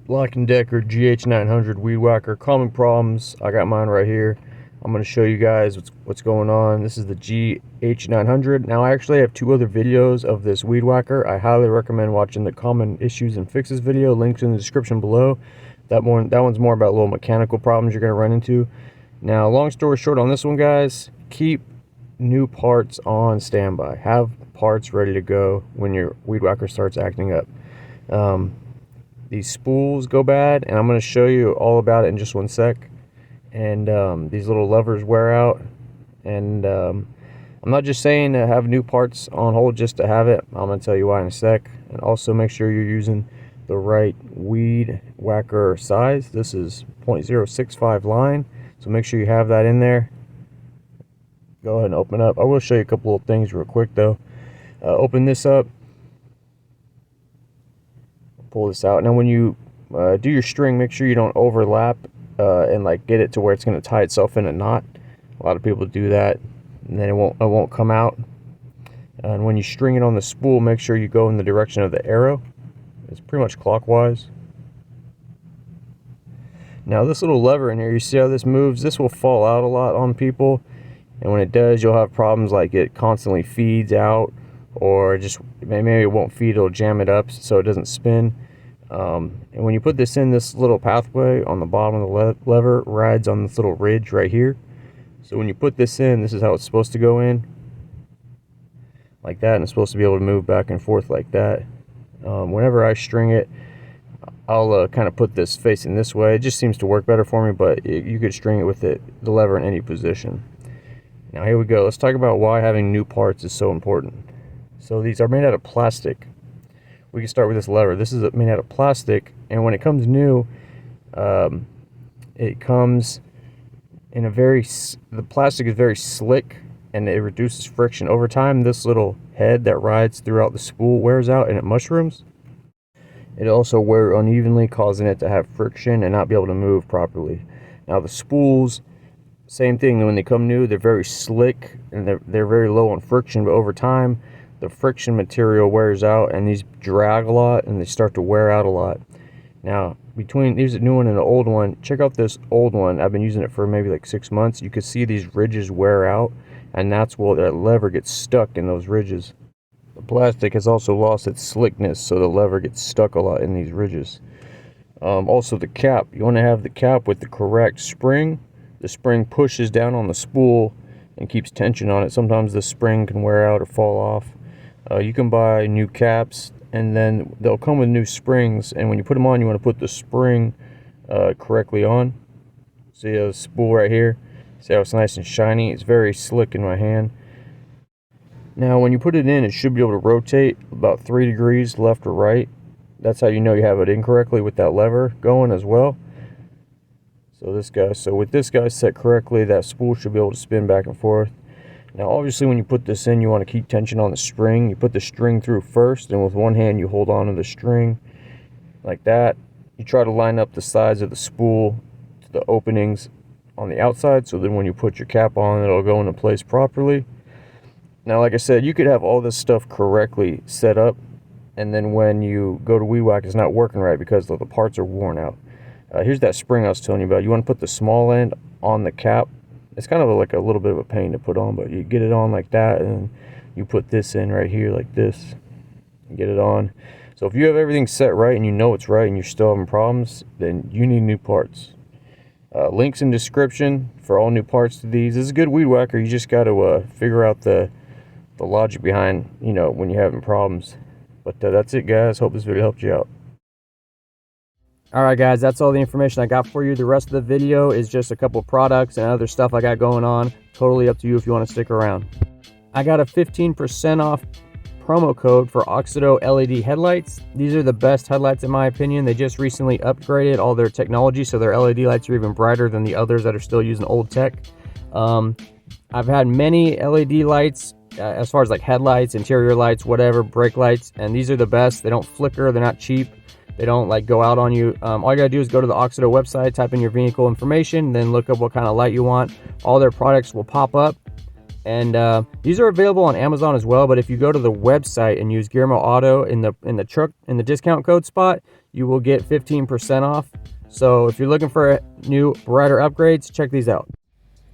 Black & Decker GH900 weed whacker. Common problems. I got mine right here. I'm going to show you guys what's going on. This is the GH900. Now I actually have 2 other videos of this weed whacker. I highly recommend watching the common issues and fixes video. Links in the description below. That one's more about little mechanical problems you're going to run into. Now, long story short on this one, guys, keep new parts on standby. Have parts ready to go when your weed whacker starts acting up. These spools go bad, and I'm going to show you all about it in just one sec. And these little levers wear out, and I'm not just saying to have new parts on hold just to have it. I'm going to tell you why in a sec. And also make sure you're using the right weed whacker size. This is 0.065 line, so make sure you have that in there. Go ahead and open up. I will show you a couple of things real quick though. Open this up, pull this out. Now when you do your string, make sure you don't overlap and like get it to where it's going to tie itself in a knot. A lot of people do that and then it won't come out. And when you string it on the spool, make sure you go in the direction of the arrow. It's pretty much clockwise. Now this little lever in here, you see how this moves? This will fall out a lot on people, and when it does, you'll have problems like it constantly feeds out, or just maybe it won't feed, it'll jam it up so it doesn't spin. And when you put this in, this little pathway on the bottom of the lever rides on this little ridge right here. So when you put this in, this is how it's supposed to go in, like that, and it's supposed to be able to move back and forth like that. Whenever I string it, I'll kind of put this facing this way. It just seems to work better for me, but you could string it with the lever in any position. Now here we go. Let's talk about why having new parts is so important. So these are made out of plastic. We can start with this lever. This is made out of plastic, and when it comes new, it comes in the plastic is very slick, and it reduces friction. Over time, this little head that rides throughout the spool wears out and it mushrooms. It also wears unevenly, causing it to have friction and not be able to move properly. Now the spools, same thing. When they come new, they're very slick and they're very low on friction, but over time the friction material wears out and these drag a lot and they start to wear out a lot. Now between these new one and the old one, check out this old one. I've been using it for maybe like 6 months. You can see these ridges wear out, and that's where that lever gets stuck in those ridges. The plastic has also lost its slickness, so the lever gets stuck a lot in these ridges. Also the cap, you want to have the cap with the correct spring. The spring pushes down on the spool and keeps tension on it. Sometimes the spring can wear out or fall off. You can buy new caps, and then they'll come with new springs, and when you put them on, you want to put the spring correctly on. See the spool right here? See how it's nice and shiny? It's very slick in my hand. Now when you put it in, it should be able to rotate about 3 degrees left or right. That's how you know you have it in correctly with that lever going as well. So with this guy set correctly, that spool should be able to spin back and forth. Now obviously when you put this in, you want to keep tension on the string. You put the string through first, and with one hand you hold on to the string like that. You try to line up the sides of the spool to the openings on the outside, so then when you put your cap on, it'll go into place properly. Now like I said, you could have all this stuff correctly set up, and then when you go to weed whack, it's not working right because the parts are worn out. Here's that spring I was telling you about. You want to put the small end on the cap. It's kind of like a little bit of a pain to put on, but you get it on like that, and you put this in right here like this and get it on. So if you have everything set right and you know it's right and you're still having problems, then you need new parts. Links in description for all new parts to these. This is a good weed whacker. You just got to figure out the logic behind, when you're having problems. But that's it, guys. Hope this video helped you out. Alright guys, that's all the information I got for you. The rest of the video is just a couple products and other stuff I got going on. Totally up to you if you want to stick around. I got a 15% off promo code for AUXITO LED headlights. These are the best headlights in my opinion. They just recently upgraded all their technology, so their LED lights are even brighter than the others that are still using old tech. I've had many LED lights as far as like headlights, interior lights, whatever, brake lights, and these are the best. They don't flicker, they're not cheap. They don't like go out on you. All you gotta do is go to the AUXITO website, type in your vehicle information, then look up what kind of light you want. All their products will pop up. And these are available on Amazon as well, but if you go to the website and use GearmoAuto in the discount code spot, you will get 15% off. So if you're looking for new brighter upgrades, check these out.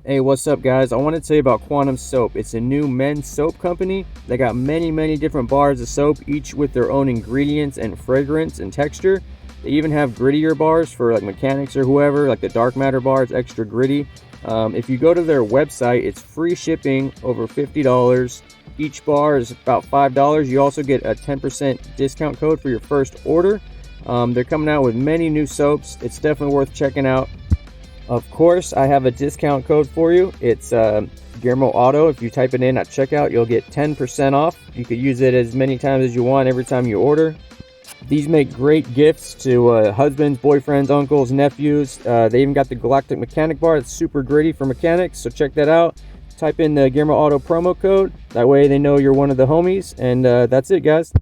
Hey, what's up guys? I want to tell you about Quantum Soap. It's a new men's soap company. They got many different bars of soap, each with their own ingredients and fragrance and texture. They even have grittier bars for like mechanics or whoever, like the dark matter bar is extra gritty. If you go to their website, it's free shipping over $50. Each bar is about $5. You also get a 10% discount code for your first order. They're coming out with many new soaps. It's definitely worth checking out. Of course, I have a discount code for you. It's GearmoAuto. If you type it in at checkout, you'll get 10% off. You could use it as many times as you want every time you order. These make great gifts to husbands, boyfriends, uncles, nephews. They even got the Galactic Mechanic bar. It's super gritty for mechanics, so check that out. Type in the GearmoAuto promo code. That way they know you're one of the homies. And that's it, guys.